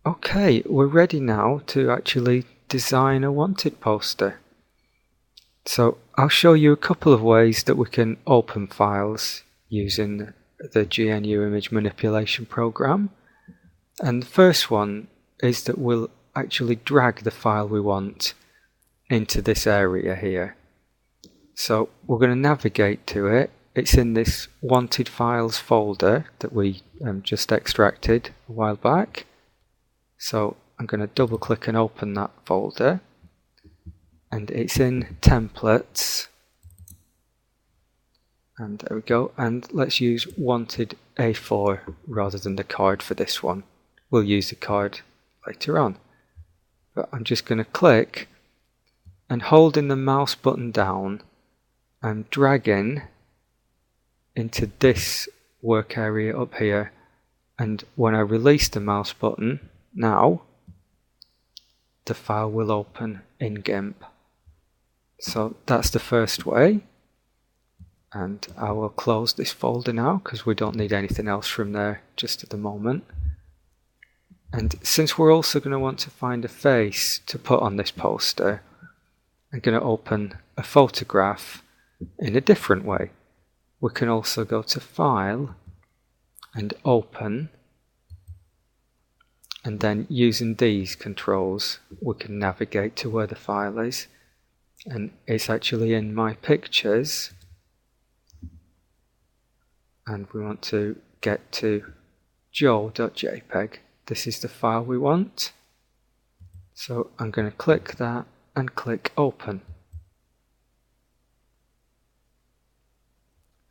Okay, we're ready now to actually design a wanted poster. So I'll show you a couple of ways that we can open files using the GNU image manipulation program. And the first one is that we'll actually drag the file we want into this area here. So we're going to navigate to it. It's in this wanted files folder that we just extracted a while back. So I'm going to double click and open that folder, and it's in templates, and there we go. And let's use wanted A4 rather than the card for this one. We'll use the card later on, but I'm just going to click and holding the mouse button down and dragging into this work area up here, and when I release the mouse button now, the file will open in GIMP. So that's the first way, and I will close this folder now because we don't need anything else from there just at the moment. And since we're also going to want to find a face to put on this poster, I'm going to open a photograph in a different way. We can also go to File and Open, and then using these controls we can navigate to where the file is, and it's actually in My Pictures, and we want to get to joe.jpg. This is the file we want, so I'm going to click that and click Open.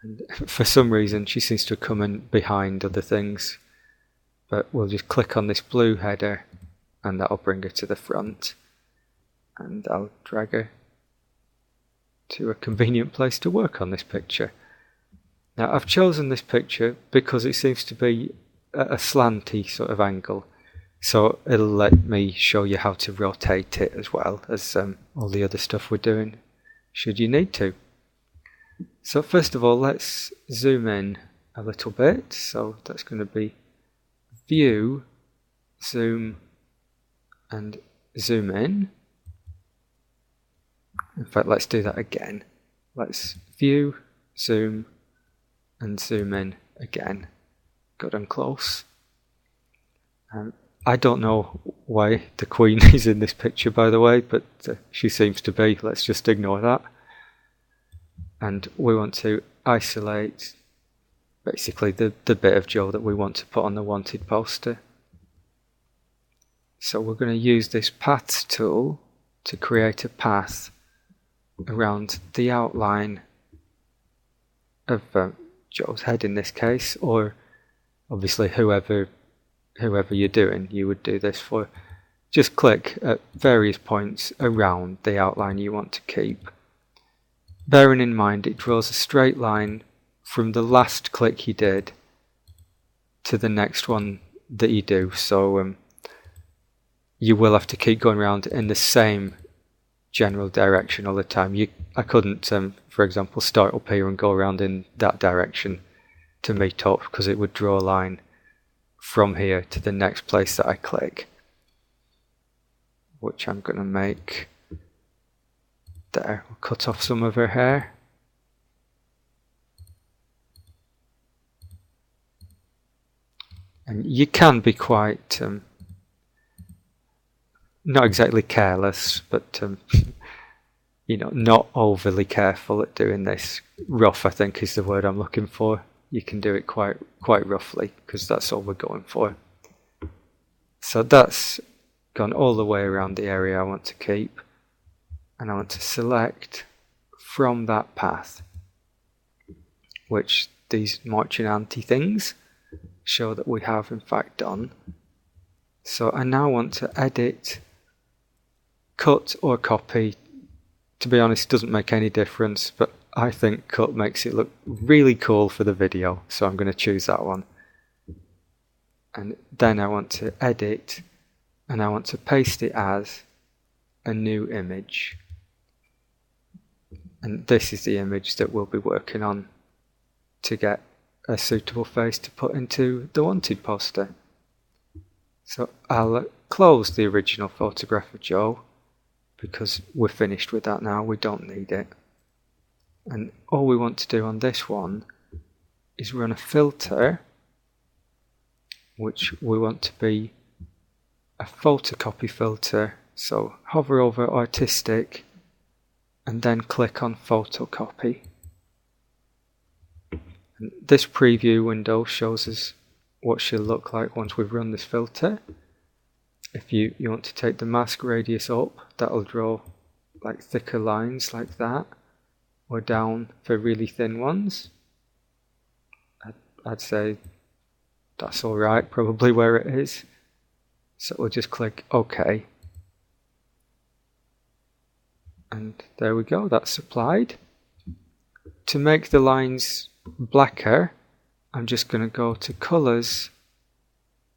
And for some reason she seems to come in behind other things, but we'll just click on this blue header and that'll bring her to the front, and I'll drag her to a convenient place to work on this picture. Now I've chosen this picture because it seems to be at a slanty sort of angle, so it'll let me show you how to rotate it as well as all the other stuff we're doing should you need to. So first of all, let's zoom in a little bit. So that's going to be View, Zoom, and Zoom in. In fact, let's do that again. Let's View, Zoom, and Zoom in again. Good and close. I don't know why the Queen is in this picture, by the way, but she seems to be. Let's just ignore that. And we want to isolate basically the bit of Joe that we want to put on the wanted poster. So we're going to use this Paths tool to create a path around the outline of Joe's head in this case, or obviously whoever you're doing, you would do this for. Just click at various points around the outline you want to keep. Bearing in mind it draws a straight line from the last click you did to the next one that you do, so you will have to keep going around in the same general direction all the time. I couldn't, for example, start up here and go around in that direction to meet up, because it would draw a line from here to the next place that I click, which I'm going to make there. We'll cut off some of her hair. And you can be quite, not exactly careless, but you know, not overly careful at doing this. Rough, I think, is the word I'm looking for. You can do it quite roughly, because that's all we're going for. So that's gone all the way around the area I want to keep, and I want to select from that path, which these marching ante things show that we have in fact done. So I now want to edit, cut or copy. To be honest, it doesn't make any difference, but I think cut makes it look really cool for the video, so I'm going to choose that one. And then I want to edit, and I want to paste it as a new image. And this is the image that we'll be working on to get a suitable face to put into the wanted poster. So I'll close the original photograph of Joe because we're finished with that now, we don't need it. And all we want to do on this one is run a filter, which we want to be a photocopy filter. So hover over artistic and then click on photocopy. And this preview window shows us what she'll look like once we've run this filter. If you want to take the mask radius up, that'll draw like thicker lines like that, or down for really thin ones. I'd say that's alright, probably where it is. So we'll just click OK. And there we go, that's applied. To make the lines blacker, I'm just going to go to Colors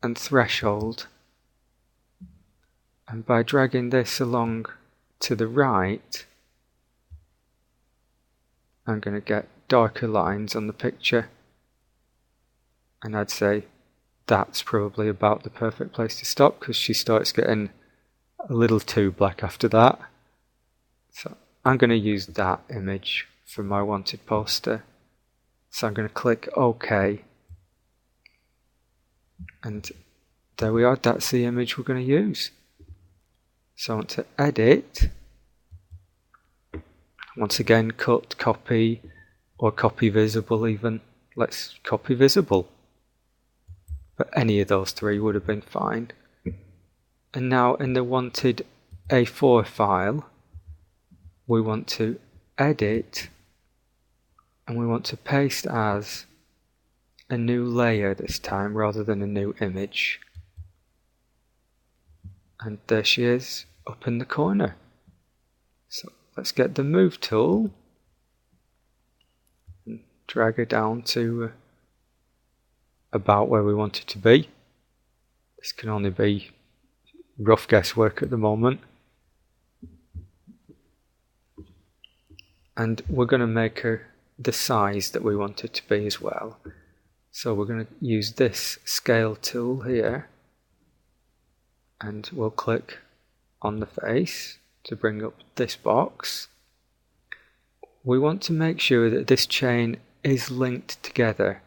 and Threshold. And by dragging this along to the right, I'm going to get darker lines on the picture. And I'd say that's probably about the perfect place to stop, because she starts getting a little too black after that. So I'm going to use that image for my wanted poster. So I'm going to click OK. And there we are, that's the image we're going to use. So I want to edit. Once again, cut, copy, or copy visible even. Let's copy visible. But any of those three would have been fine. And now in the wanted A4 file, we want to edit, and we want to paste as a new layer this time rather than a new image. And there she is up in the corner. So let's get the move tool and drag her down to about where we want it to be. This can only be rough guesswork at the moment. And we're going to make her the size that we want it to be as well. So we're going to use this scale tool here, and we'll click on the face to bring up this box. We want to make sure that this chain is linked together,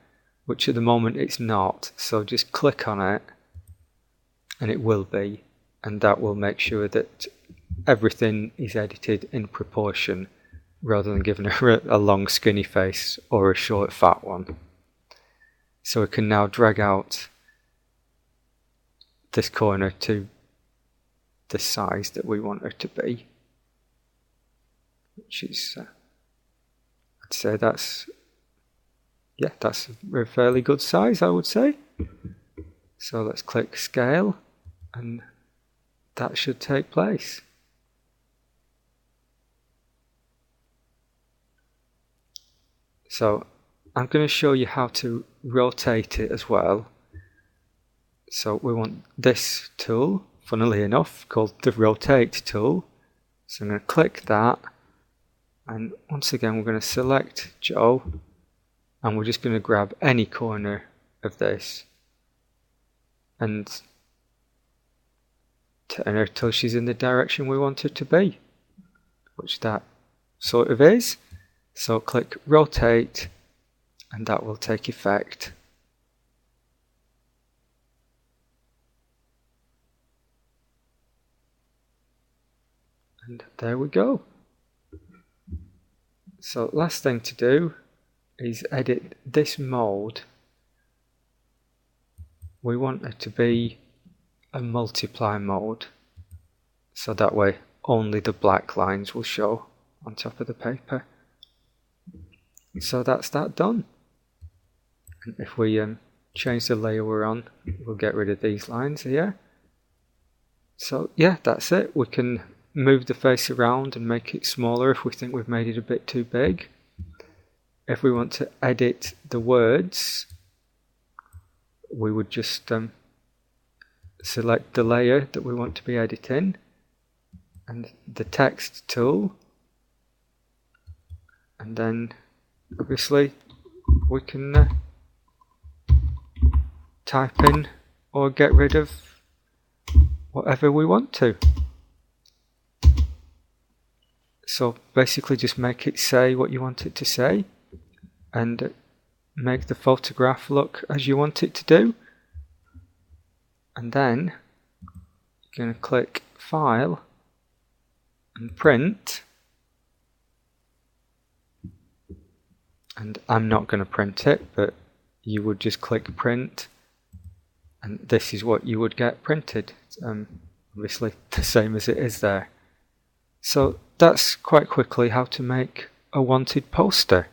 which at the moment it's not, so just click on it and it will be, and that will make sure that everything is edited in proportion rather than giving her a long skinny face or a short fat one. So we can now drag out this corner to the size that we want her to be, which is I'd say that's a fairly good size, I would say. So let's click scale and that should take place. So I'm going to show you how to rotate it as well. So we want this tool, funnily enough, called the rotate tool. So I'm going to click that, and once again we're going to select Joe, and we're just going to grab any corner of this and turn her till she's in the direction we want her to be, which that sort of is. So click rotate and that will take effect. And there we go. So last thing to do is edit this mode. We want it to be a multiply mode, so that way only the black lines will show on top of the paper. So that's that done. And if we change the layer we're on, we'll get rid of these lines here. So yeah, that's it. We can move the face around and make it smaller if we think we've made it a bit too big. If we want to edit the words, we would just select the layer that we want to be editing and the text tool, and then obviously we can type in or get rid of whatever we want to. So basically just make it say what you want it to say and make the photograph look as you want it to do. And then you're going to click File and Print. And I'm not going to print it, but you would just click Print, and this is what you would get printed. Obviously the same as it is there. So that's quite quickly how to make a wanted poster.